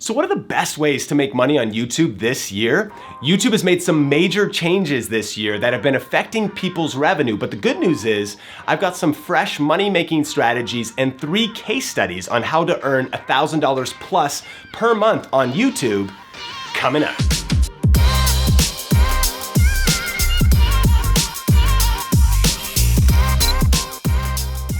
So what are the best ways to make money on YouTube this year? YouTube has made some major changes this year that have been affecting people's revenue, but the good news is I've got some fresh money-making strategies and 3 case studies on how to earn $1,000 plus per month on YouTube coming up.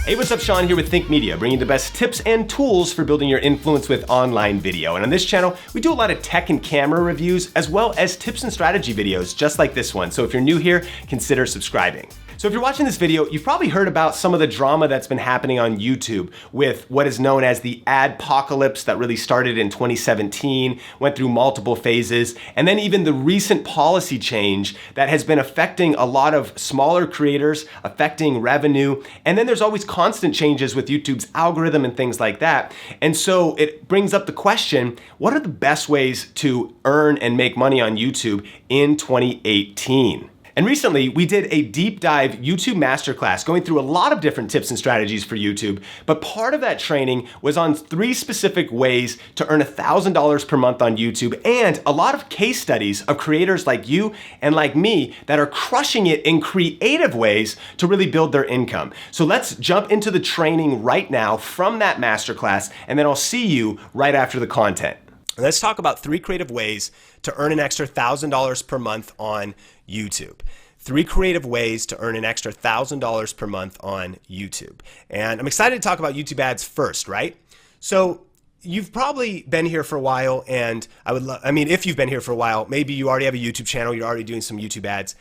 Hey, what's up? Sean here with Think Media, bringing the best tips and tools for building your influence with online video. And on this channel, we do a lot of tech and camera reviews, as well as tips and strategy videos, just like this one. So if you're new here, consider subscribing. So if you're watching this video, you've probably heard about some of the drama that's been happening on YouTube with what is known as the adpocalypse that really started in 2017, went through multiple phases, and then even the recent policy change that has been affecting a lot of smaller creators, affecting revenue, and then there's always constant changes with YouTube's algorithm and things like that. And so it brings up the question, what are the best ways to earn and make money on YouTube in 2018? And recently, we did a deep dive YouTube masterclass going through a lot of different tips and strategies for YouTube, but part of that training was on 3 specific ways to earn $1,000 per month on YouTube, and a lot of case studies of creators like you and like me that are crushing it in creative ways to really build their income. So let's jump into the training right now from that masterclass, and then I'll see you right after the content. Let's talk about 3 creative ways to earn an extra $1,000 per month on YouTube. 3 creative ways to earn an extra $1,000 per month on YouTube. And I'm excited to talk about YouTube ads first, right? So you've probably been here for a while, and if you've been here for a while, maybe you already have a YouTube channel, you're already doing some YouTube ads.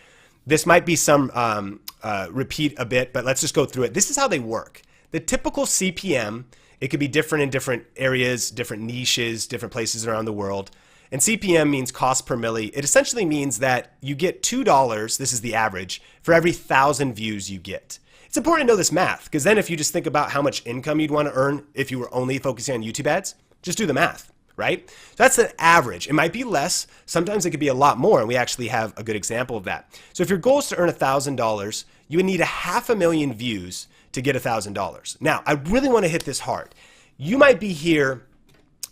This might be some repeat a bit, but let's just go through it. This is how they work. The typical CPM, it could be different in different areas, different niches, different places around the world. And CPM means cost per milli. It essentially means that you get $2, this is the average, for every 1,000 views you get. It's important to know this math, because then if you just think about how much income you'd want to earn if you were only focusing on YouTube ads, just do the math, right? So that's the average. It might be less. Sometimes it could be a lot more, and we actually have a good example of that. So if your goal is to earn $1,000, you would need 500,000 views to get $1,000. Now, I really want to hit this hard. You might be here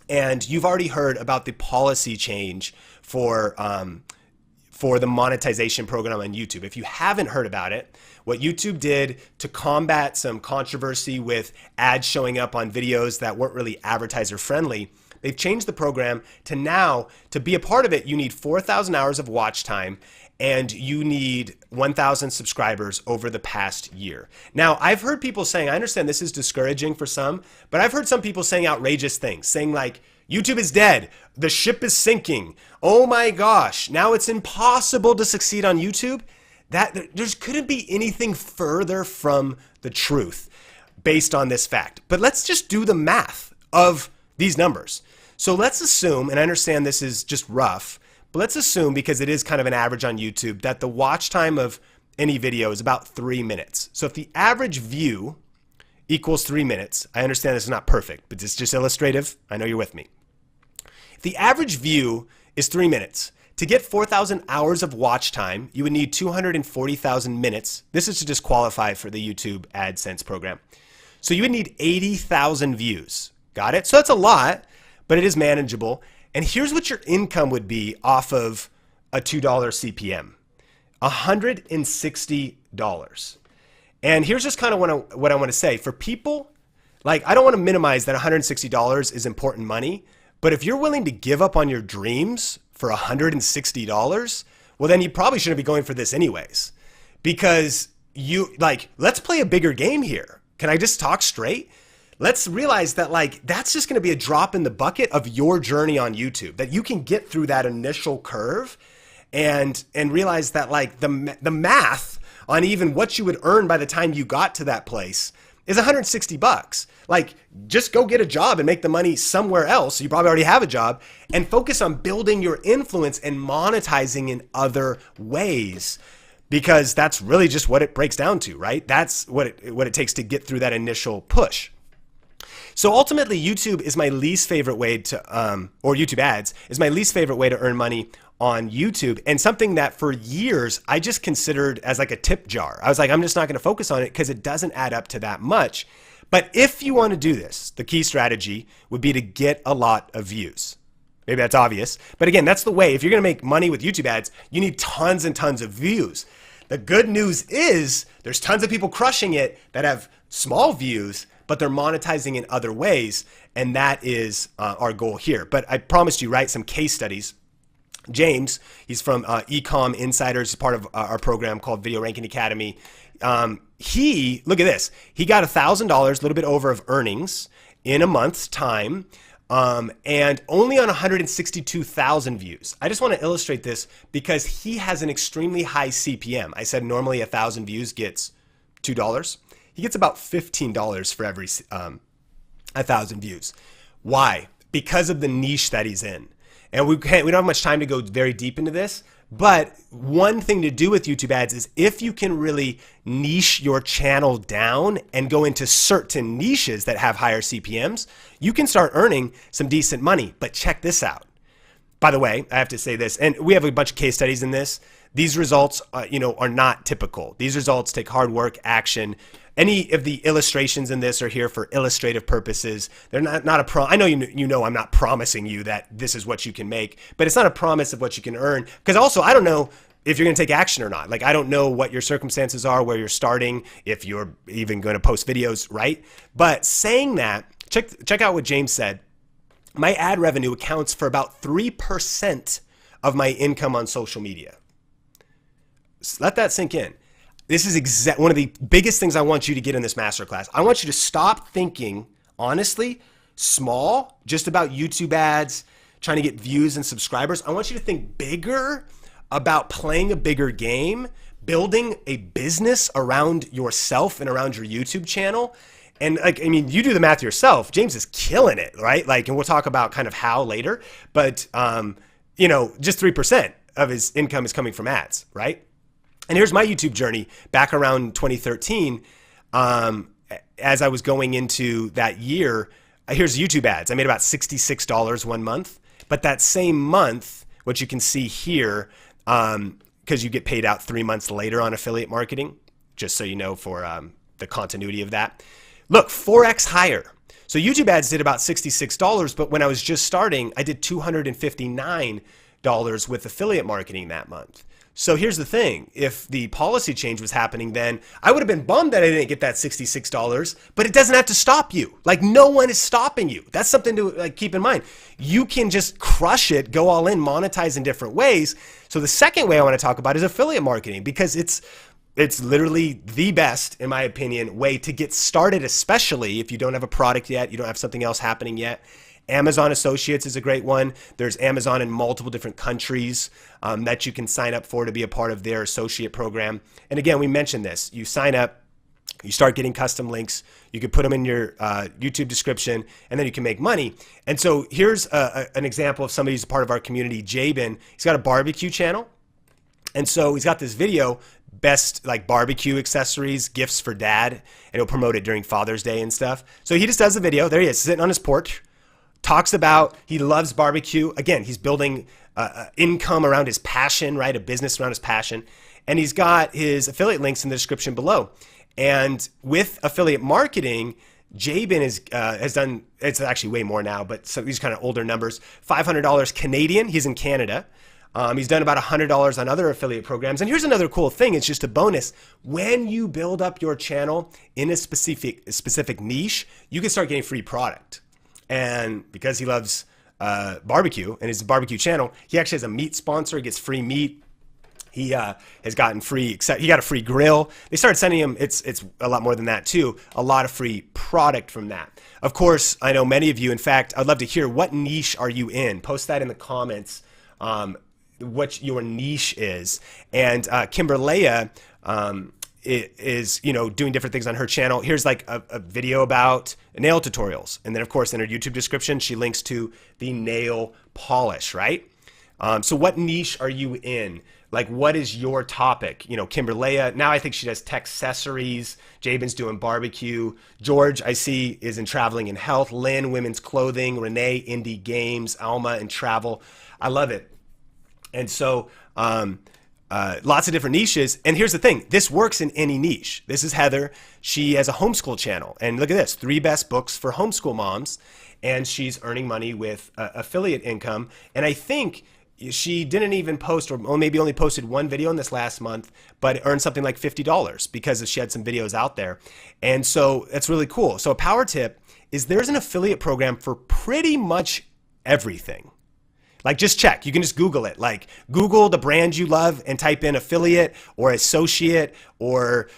and you've already heard about the policy change for the monetization program on YouTube. If you haven't heard about it, what YouTube did to combat some controversy with ads showing up on videos that weren't really advertiser friendly, they've changed the program to now, to be a part of it, you need 4,000 hours of watch time and you need 1,000 subscribers over the past year. Now, I've heard people saying, I understand this is discouraging for some, but I've heard some people saying outrageous things, saying like, YouTube is dead, the ship is sinking, oh my gosh, now it's impossible to succeed on YouTube. There couldn't be anything further from the truth based on this fact. But let's just do the math of these numbers. So let's assume, and I understand this is just rough, but let's assume, because it is kind of an average on YouTube, that the watch time of any video is about 3 minutes. So if the average view equals 3 minutes, I understand this is not perfect, but it's just illustrative. I know you're with me. If the average view is 3 minutes, to get 4,000 hours of watch time, you would need 240,000 minutes. This is to just qualify for the YouTube AdSense program. So you would need 80,000 views. Got it? So that's a lot, but it is manageable. And here's what your income would be off of a $2 CPM, $160. And here's just kind of what I want to say. For people, like, I don't want to minimize that $160 is important money, but if you're willing to give up on your dreams for $160, well, then you probably shouldn't be going for this anyways. Because let's play a bigger game here. Can I just talk straight? Let's realize that that's just going to be a drop in the bucket of your journey on YouTube, that you can get through that initial curve and realize that the math on even what you would earn by the time you got to that place is $160. Just go get a job and make the money somewhere else. You probably already have a job, and focus on building your influence and monetizing in other ways, because that's really just what it breaks down to, right? That's what it takes to get through that initial push. So ultimately, YouTube is my least favorite way to, or YouTube ads is my least favorite way to earn money on YouTube, and something that for years I just considered as like a tip jar. I was like, I'm just not going to focus on it because it doesn't add up to that much. But if you want to do this, the key strategy would be to get a lot of views. Maybe that's obvious. But again, that's the way. If you're going to make money with YouTube ads, you need tons and tons of views. The good news is there's tons of people crushing it that have small views, but they're monetizing in other ways. And that is our goal here. But I promised you, right, some case studies. James, he's from Ecom Insiders, part of our program called Video Ranking Academy. Look at this. He got $1,000, a little bit over of earnings in a month's time. And only on 162,000 views. I just want to illustrate this because he has an extremely high CPM. I said normally 1,000 views gets $2. He gets about $15 for every 1,000 views. Why? Because of the niche that he's in. And we don't have much time to go very deep into this, but one thing to do with YouTube ads is if you can really niche your channel down and go into certain niches that have higher CPMs, you can start earning some decent money. But check this out. By the way, I have to say this, and we have a bunch of case studies in this. These results, are not typical. These results take hard work, action. Any of the illustrations in this are here for illustrative purposes. They're not I know you know I'm not promising you that this is what you can make, but it's not a promise of what you can earn. Because also, I don't know if you're going to take action or not. Like, I don't know what your circumstances are, where you're starting, if you're even going to post videos, right? But saying that, check out what James said. My ad revenue accounts for about 3% of my income on social media. Let that sink in. This is one of the biggest things I want you to get in this masterclass. I want you to stop thinking, honestly, small, just about YouTube ads, trying to get views and subscribers. I want you to think bigger about playing a bigger game, building a business around yourself and around your YouTube channel. And you do the math yourself. James is killing it, right? And we'll talk about kind of how later, but just 3% of his income is coming from ads, right? And here's my YouTube journey back around 2013. As I was going into that year, here's YouTube ads. I made about $66 one month, but that same month, what you can see here, because you get paid out 3 months later on affiliate marketing, just so you know for the continuity of that. Look, 4x higher. So YouTube ads did about $66, but when I was just starting, I did $259 with affiliate marketing that month. So here's the thing. If the policy change was happening then, I would have been bummed that I didn't get that $66, but it doesn't have to stop you. No one is stopping you. That's something to keep in mind. You can just crush it, go all in, monetize in different ways. So the second way I want to talk about is affiliate marketing, because it's literally the best, in my opinion, way to get started, especially if you don't have a product yet, you don't have something else happening yet. Amazon Associates is a great one. There's Amazon in multiple different countries that you can sign up for to be a part of their associate program. And again, we mentioned this. You sign up, you start getting custom links, you can put them in your YouTube description, and then you can make money. And so here's an example of somebody who's a part of our community, Jabin. He's got a barbecue channel. And so he's got this video, best barbecue accessories, gifts for dad, and he'll promote it during Father's Day and stuff. So he just does a video. There he is, sitting on his porch. Talks about he loves barbecue. Again, he's building income around his passion, right? A business around his passion. And he's got his affiliate links in the description below. And with affiliate marketing, Jabin has done, it's actually way more now, but so these kind of older numbers, $500 Canadian. He's in Canada. He's done about $100 on other affiliate programs. And here's another cool thing. It's just a bonus. When you build up your channel in a specific niche, you can start getting free product. And because he loves barbecue and his barbecue channel, he actually has a meat sponsor. He gets free meat. He has gotten free, he got a free grill. They started sending him, it's a lot more than that too, a lot of free product from that. Of course, I know many of you, in fact, I'd love to hear, what niche are you in? Post that in the comments, what your niche is. And Kimbyrleigha is doing different things on her channel. Here's a video about nail tutorials. And then of course in her YouTube description, she links to the nail polish, right? So what niche are you in? What is your topic? Kimbyrleigha, now I think she does tech-cessories. Jabin's doing barbecue. George, I see, is in traveling and health. Lynn, women's clothing. Renee, indie games. Alma, and travel. I love it. And so lots of different niches. And here's the thing, this works in any niche. This is Heather. She has a homeschool channel. And look at this, 3 best books for homeschool moms. And she's earning money with affiliate income. And I think she didn't even post, or maybe only posted 1 video in this last month, but earned something like $50 because she had some videos out there. And so that's really cool. So a power tip is there's an affiliate program for pretty much everything. Like, just check. You can just Google it. Like, Google the brand you love and type in affiliate or associate or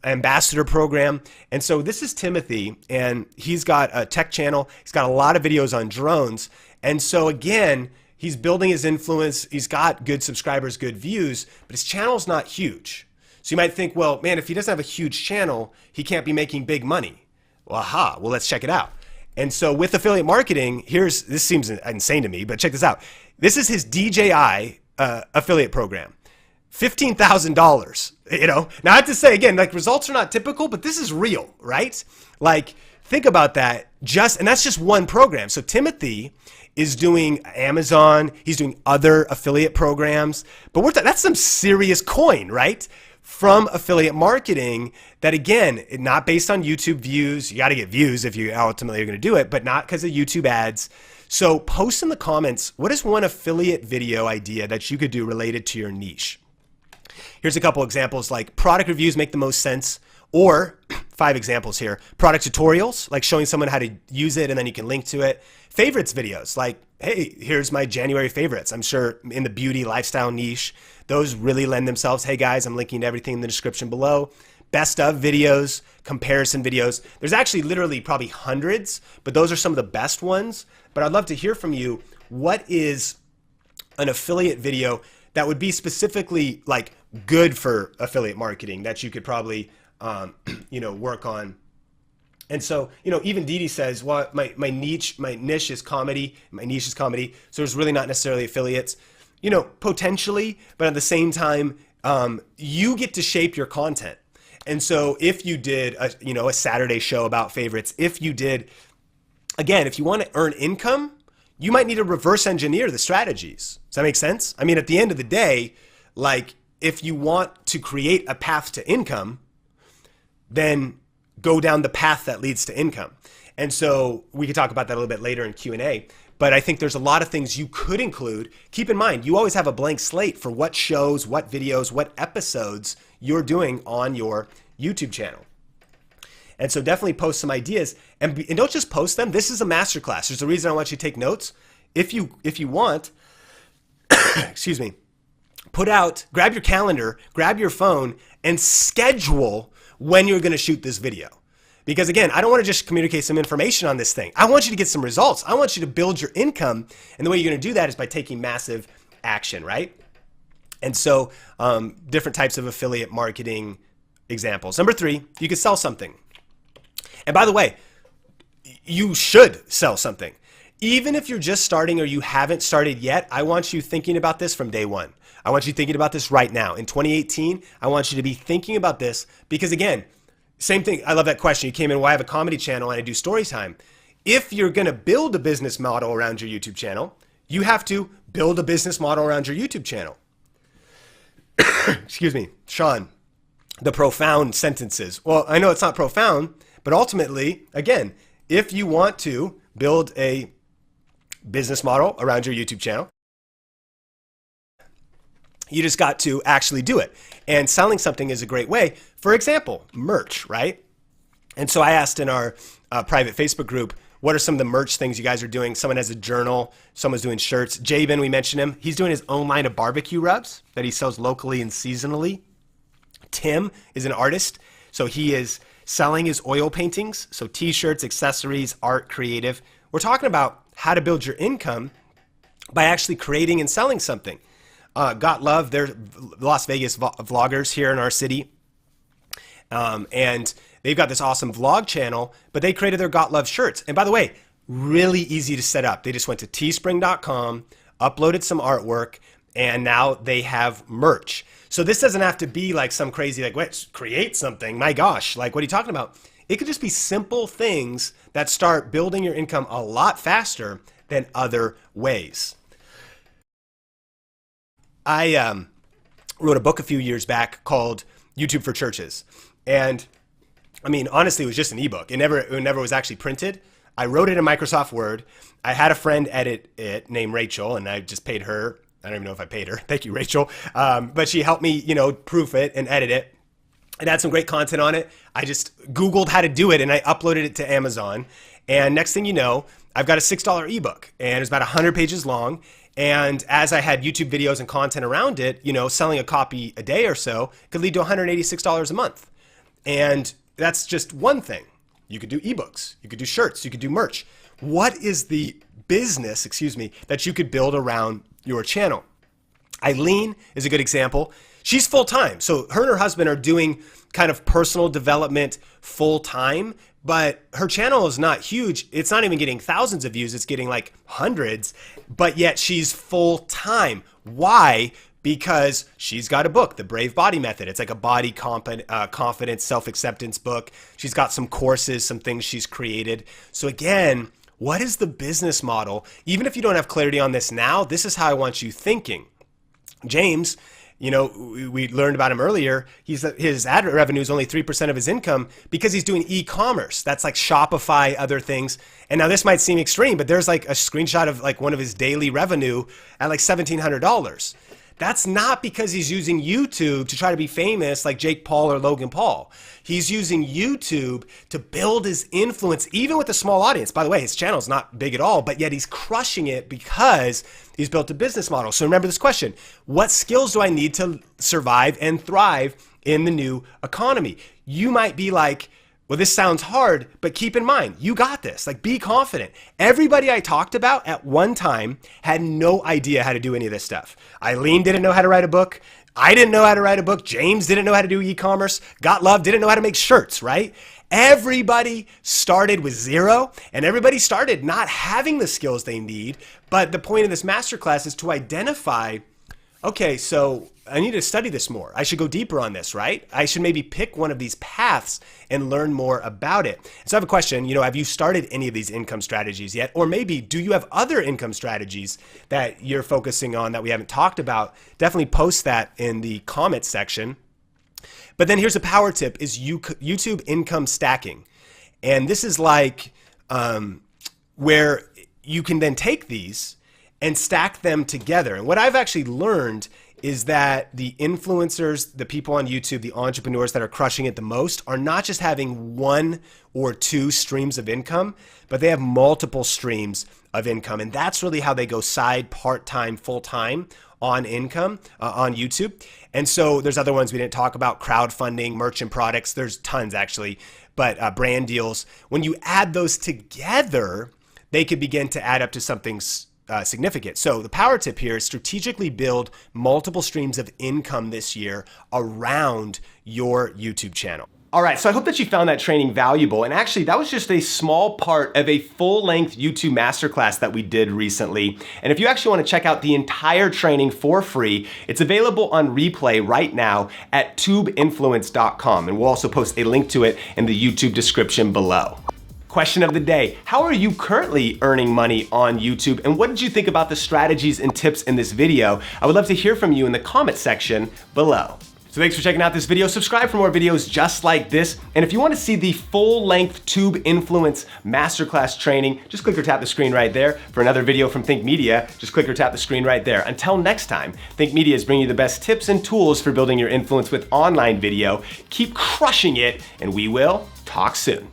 ambassador program. And so this is Timothy, and he's got a tech channel. He's got a lot of videos on drones. And so again, he's building his influence. He's got good subscribers, good views, but his channel's not huge. So you might think, well, man, if he doesn't have a huge channel, he can't be making big money. Well, aha, well, let's check it out. And so with affiliate marketing, this seems insane to me, but check this out. This is his DJI affiliate program. $15,000, Now I have to say again, like, results are not typical, but this is real, right? Like, think about that. And that's just one program. So Timothy is doing Amazon. He's doing other affiliate programs, but that's some serious coin, right? From affiliate marketing that, again, not based on YouTube views. You got to get views if you ultimately are going to do it, but not because of YouTube ads. So post in the comments, what is one affiliate video idea that you could do related to your niche? Here's a couple examples, like product reviews make the most sense, or 5 examples here. Product tutorials, like showing someone how to use it and then you can link to it. Favorites videos, like, hey, here's my January favorites. I'm sure in the beauty lifestyle niche, those really lend themselves. Hey guys, I'm linking to everything in the description below. Best of videos, comparison videos. There's actually literally probably hundreds, but those are some of the best ones. But I'd love to hear from you. What is an affiliate video that would be specifically like good for affiliate marketing that you could probably work on? And so, even Beattie says, well, my niche is comedy. My niche is comedy. So it's really not necessarily affiliates, potentially, but at the same time, you get to shape your content. And so if you did a Saturday show about favorites, if you want to earn income, you might need to reverse engineer the strategies. Does that make sense? I mean, at the end of the day, like, if you want to create a path to income, then go down the path that leads to income. And so we could talk about that a little bit later in Q&A, but I think there's a lot of things you could include. Keep in mind, you always have a blank slate for what shows, what videos, what episodes you're doing on your YouTube channel. And so definitely post some ideas, and don't just post them. This is a masterclass. There's a reason I want you to take notes. If you want, excuse me, grab your calendar, grab your phone, and schedule when you're going to shoot this video. Because again, I don't want to just communicate some information on this thing. I want you to get some results. I want you to build your income. And the way you're going to do that is by taking massive action, right? And so different types of affiliate marketing examples. Number 3, you could sell something. And by the way, you should sell something. Even if you're just starting or you haven't started yet, I want you thinking about this from day one. I want you thinking about this right now. In 2018, I want you to be thinking about this because, again, same thing. I love that question. You came in, well, I have a comedy channel and I do story time. If you're going to build a business model around your YouTube channel, you have to build a business model around your YouTube channel. Excuse me, Sean, the profound sentences. Well, I know it's not profound, but ultimately, again, if you want to build a business model around your YouTube channel, you just got to actually do it. And selling something is a great way. For example, merch, right? And so I asked in our private Facebook group, what are some of the merch things you guys are doing? Someone has a journal, someone's doing shirts. Jabin, we mentioned him. He's doing his own line of barbecue rubs that he sells locally and seasonally. Tim is an artist, so he is selling his oil paintings, so t-shirts, accessories, art, creative. We're talking about how to build your income by actually creating and selling something. Gott Love, they're Las Vegas vloggers here in our city. And they've got this awesome vlog channel, but they created their Gott Love shirts. And by the way, really easy to set up. They just went to teespring.com, uploaded some artwork, and now they have merch. So this doesn't have to be like some crazy, like, what, create something. My gosh, like, what are you talking about? It could just be simple things that start building your income a lot faster than other ways. I wrote a book a few years back called YouTube for Churches. And I mean, honestly, it was just an ebook. It never was actually printed. I wrote it in Microsoft Word. I had a friend edit it named Rachel, and I just paid her. I don't even know if I paid her. Thank you, Rachel. But she helped me, proof it and edit it. It had some great content on it. I just Googled how to do it, and I uploaded it to Amazon. And next thing you know, I've got a $6 ebook, and it's about 100 pages long. And as I had YouTube videos and content around it, selling a copy a day or so could lead to $186 a month. And that's just one thing. You could do ebooks, you could do shirts, you could do merch. What is the business, that you could build around your channel? Eileen is a good example. She's full-time. So her and her husband are doing kind of personal development full-time, but her channel is not huge. It's not even getting thousands of views. It's getting like hundreds, but yet she's full-time. Why? Because she's got a book, The Brave Body Method. It's like a body confidence, self-acceptance book. She's got some courses, some things she's created. So again, what is the business model? Even if you don't have clarity on this now, this is how I want you thinking. James, we learned about him earlier. His ad revenue is only 3% of his income because he's doing e-commerce. That's like Shopify, other things. And now this might seem extreme, but there's like a screenshot of like one of his daily revenue at like $1,700. That's not because he's using YouTube to try to be famous like Jake Paul or Logan Paul. He's using YouTube to build his influence, even with a small audience. By the way, his channel is not big at all, but yet he's crushing it because he's built a business model. So remember this question: what skills do I need to survive and thrive in the new economy? You might be like, well, this sounds hard, but keep in mind, you got this. Like, be confident. Everybody I talked about at one time had no idea how to do any of this stuff. Eileen didn't know how to write a book. I didn't know how to write a book. James didn't know how to do e-commerce. Got Love didn't know how to make shirts, right? Everybody started with zero, and everybody started not having the skills they need. But the point of this masterclass is to identify, okay, so I need to study this more. I should go deeper on this, right? I should maybe pick one of these paths and learn more about it. So I have a question, have you started any of these income strategies yet? Or maybe do you have other income strategies that you're focusing on that we haven't talked about? Definitely post that in the comments section. But then here's a power tip, is YouTube income stacking. And this is like where you can then take these and stack them together. And what I've actually learned is that the influencers, the people on YouTube, the entrepreneurs that are crushing it the most are not just having one or two streams of income, but they have multiple streams of income. And that's really how they go side, part-time, full-time on income on YouTube. And so there's other ones we didn't talk about: crowdfunding, merchant products. There's tons actually, but brand deals. When you add those together, they could begin to add up to something significant. So the power tip here is strategically build multiple streams of income this year around your YouTube channel. All right, so I hope that you found that training valuable. And actually, that was just a small part of a full-length YouTube masterclass that we did recently. And if you actually want to check out the entire training for free, it's available on replay right now at tubeinfluence.com. And we'll also post a link to it in the YouTube description below. Question of the day: how are you currently earning money on YouTube, and what did you think about the strategies and tips in this video? I would love to hear from you in the comment section below. So thanks for checking out this video. Subscribe for more videos just like this. And if you want to see the full-length Tube Influence Masterclass training, just click or tap the screen right there. For another video from Think Media, just click or tap the screen right there. Until next time, Think Media is bringing you the best tips and tools for building your influence with online video. Keep crushing it, and we will talk soon.